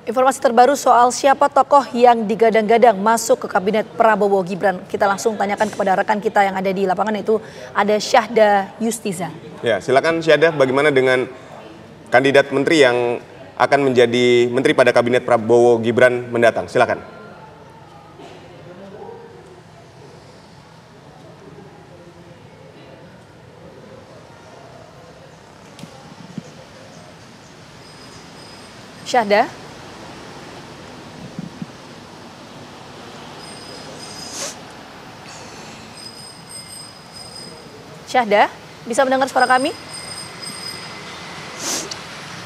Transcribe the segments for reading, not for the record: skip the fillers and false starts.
Informasi terbaru soal siapa tokoh yang digadang-gadang masuk ke kabinet Prabowo Gibran. Kita langsung tanyakan kepada rekan kita yang ada di lapangan, itu ada Syahda Yustiza. Ya, silakan Syahda, bagaimana dengan kandidat menteri yang akan menjadi menteri pada kabinet Prabowo Gibran mendatang? Silakan. Syahda. Syahda, bisa mendengar suara kami?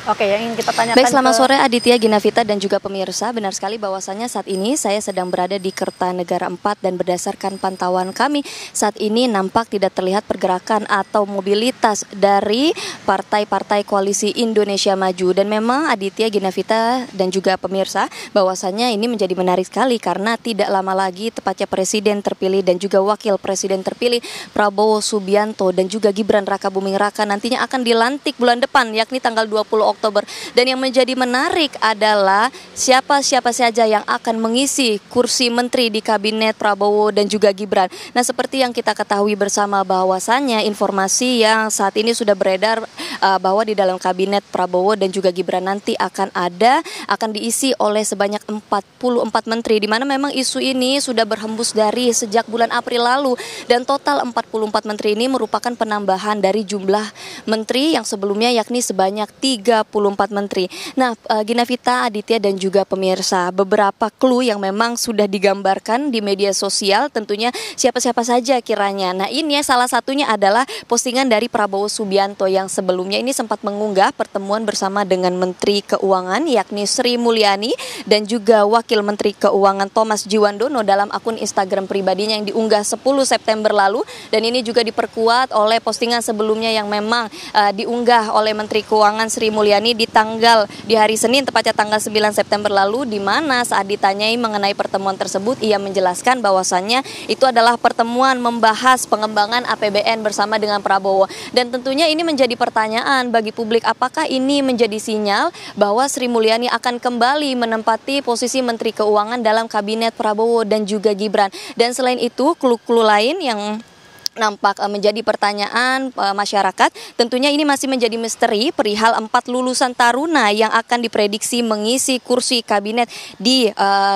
Oke, yang ingin kita tanyakan. Baik, selamat sore Aditya, Ginavita, dan juga pemirsa. Benar sekali bahwasannya saat ini saya sedang berada di Kertanegara 4 dan berdasarkan pantauan kami saat ini nampak tidak terlihat pergerakan atau mobilitas dari partai-partai koalisi Indonesia Maju. Dan memang Aditya, Ginavita, dan juga pemirsa, bahwasannya ini menjadi menarik sekali karena tidak lama lagi tepatnya Presiden terpilih dan juga Wakil Presiden terpilih Prabowo Subianto dan juga Gibran Rakabuming Raka nantinya akan dilantik bulan depan, yakni tanggal 20 Oktober. Dan yang menjadi menarik adalah siapa-siapa saja yang akan mengisi kursi menteri di kabinet Prabowo dan juga Gibran. Nah, seperti yang kita ketahui bersama bahwasannya informasi yang saat ini sudah beredar bahwa di dalam kabinet Prabowo dan juga Gibran nanti akan diisi oleh sebanyak 44 menteri, di mana memang isu ini sudah berhembus dari sejak bulan April lalu, dan total 44 menteri ini merupakan penambahan dari jumlah menteri yang sebelumnya yakni sebanyak 34 menteri. Nah, Ginavita, Aditya, dan juga pemirsa, beberapa clue yang memang sudah digambarkan di media sosial tentunya siapa-siapa saja kiranya. Nah, ini salah satunya adalah postingan dari Prabowo Subianto yang sebelumnya ini sempat mengunggah pertemuan bersama dengan Menteri Keuangan yakni Sri Mulyani dan juga Wakil Menteri Keuangan Thomas Djiwandono dalam akun Instagram pribadinya yang diunggah 10 September lalu, dan ini juga diperkuat oleh postingan sebelumnya yang memang diunggah oleh Menteri Keuangan Sri Mulyani di hari Senin tepatnya tanggal 9 September lalu, di mana saat ditanyai mengenai pertemuan tersebut ia menjelaskan bahwasannya itu adalah pertemuan membahas pengembangan APBN bersama dengan Prabowo. Dan tentunya ini menjadi pertanyaan bagi publik, apakah ini menjadi sinyal bahwa Sri Mulyani akan kembali menempati posisi Menteri Keuangan dalam kabinet Prabowo dan juga Gibran. Dan selain itu, clue-clue lain yang nampak menjadi pertanyaan masyarakat, tentunya ini masih menjadi misteri perihal 4 lulusan taruna yang akan diprediksi mengisi kursi kabinet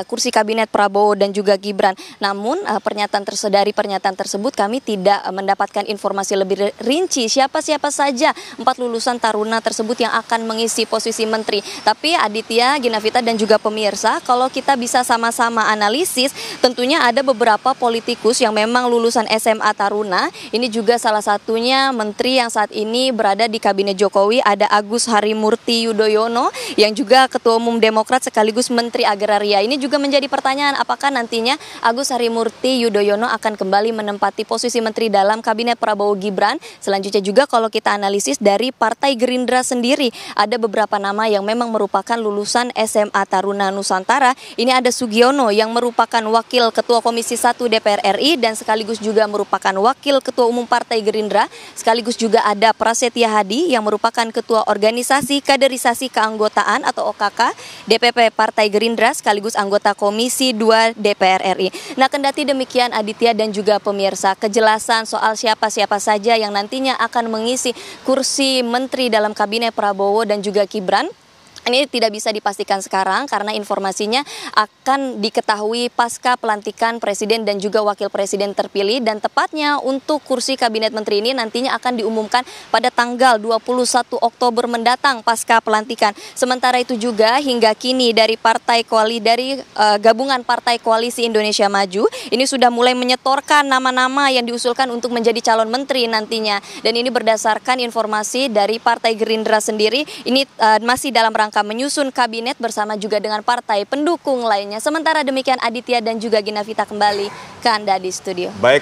kursi kabinet Prabowo dan juga Gibran. Namun dari pernyataan tersebut kami tidak mendapatkan informasi lebih rinci siapa-siapa saja 4 lulusan taruna tersebut yang akan mengisi posisi menteri. Tapi Aditya, Ginavita, dan juga pemirsa, kalau kita bisa sama-sama analisis, tentunya ada beberapa politikus yang memang lulusan SMA taruna. Ini juga salah satunya menteri yang saat ini berada di kabinet Jokowi, ada Agus Harimurti Yudhoyono yang juga Ketua Umum Demokrat sekaligus Menteri Agraria. Ini juga menjadi pertanyaan, apakah nantinya Agus Harimurti Yudhoyono akan kembali menempati posisi menteri dalam kabinet Prabowo Gibran. Selanjutnya juga kalau kita analisis dari Partai Gerindra sendiri, ada beberapa nama yang memang merupakan lulusan SMA Taruna Nusantara. Ini ada Sugiono yang merupakan Wakil Ketua Komisi 1 DPR RI dan sekaligus juga merupakan Wakil Ketua Umum Partai Gerindra, sekaligus juga ada Prasetya Hadi yang merupakan Ketua Organisasi Kaderisasi Keanggotaan atau OKK DPP Partai Gerindra sekaligus anggota Komisi 2 DPR RI. Nah, kendati demikian Aditya dan juga pemirsa, kejelasan soal siapa-siapa saja yang nantinya akan mengisi kursi menteri dalam kabinet Prabowo dan juga Gibran ini tidak bisa dipastikan sekarang karena informasinya akan diketahui pasca pelantikan Presiden dan juga Wakil Presiden terpilih, dan tepatnya untuk kursi Kabinet Menteri ini nantinya akan diumumkan pada tanggal 21 Oktober mendatang pasca pelantikan. Sementara itu juga hingga kini dari gabungan Partai Koalisi Indonesia Maju ini sudah mulai menyetorkan nama-nama yang diusulkan untuk menjadi calon menteri nantinya, dan ini berdasarkan informasi dari Partai Gerindra sendiri ini masih dalam rangka menyusun kabinet bersama juga dengan partai pendukung lainnya. Sementara demikian Aditya dan juga Ginavita, kembali ke Anda di studio. Baik.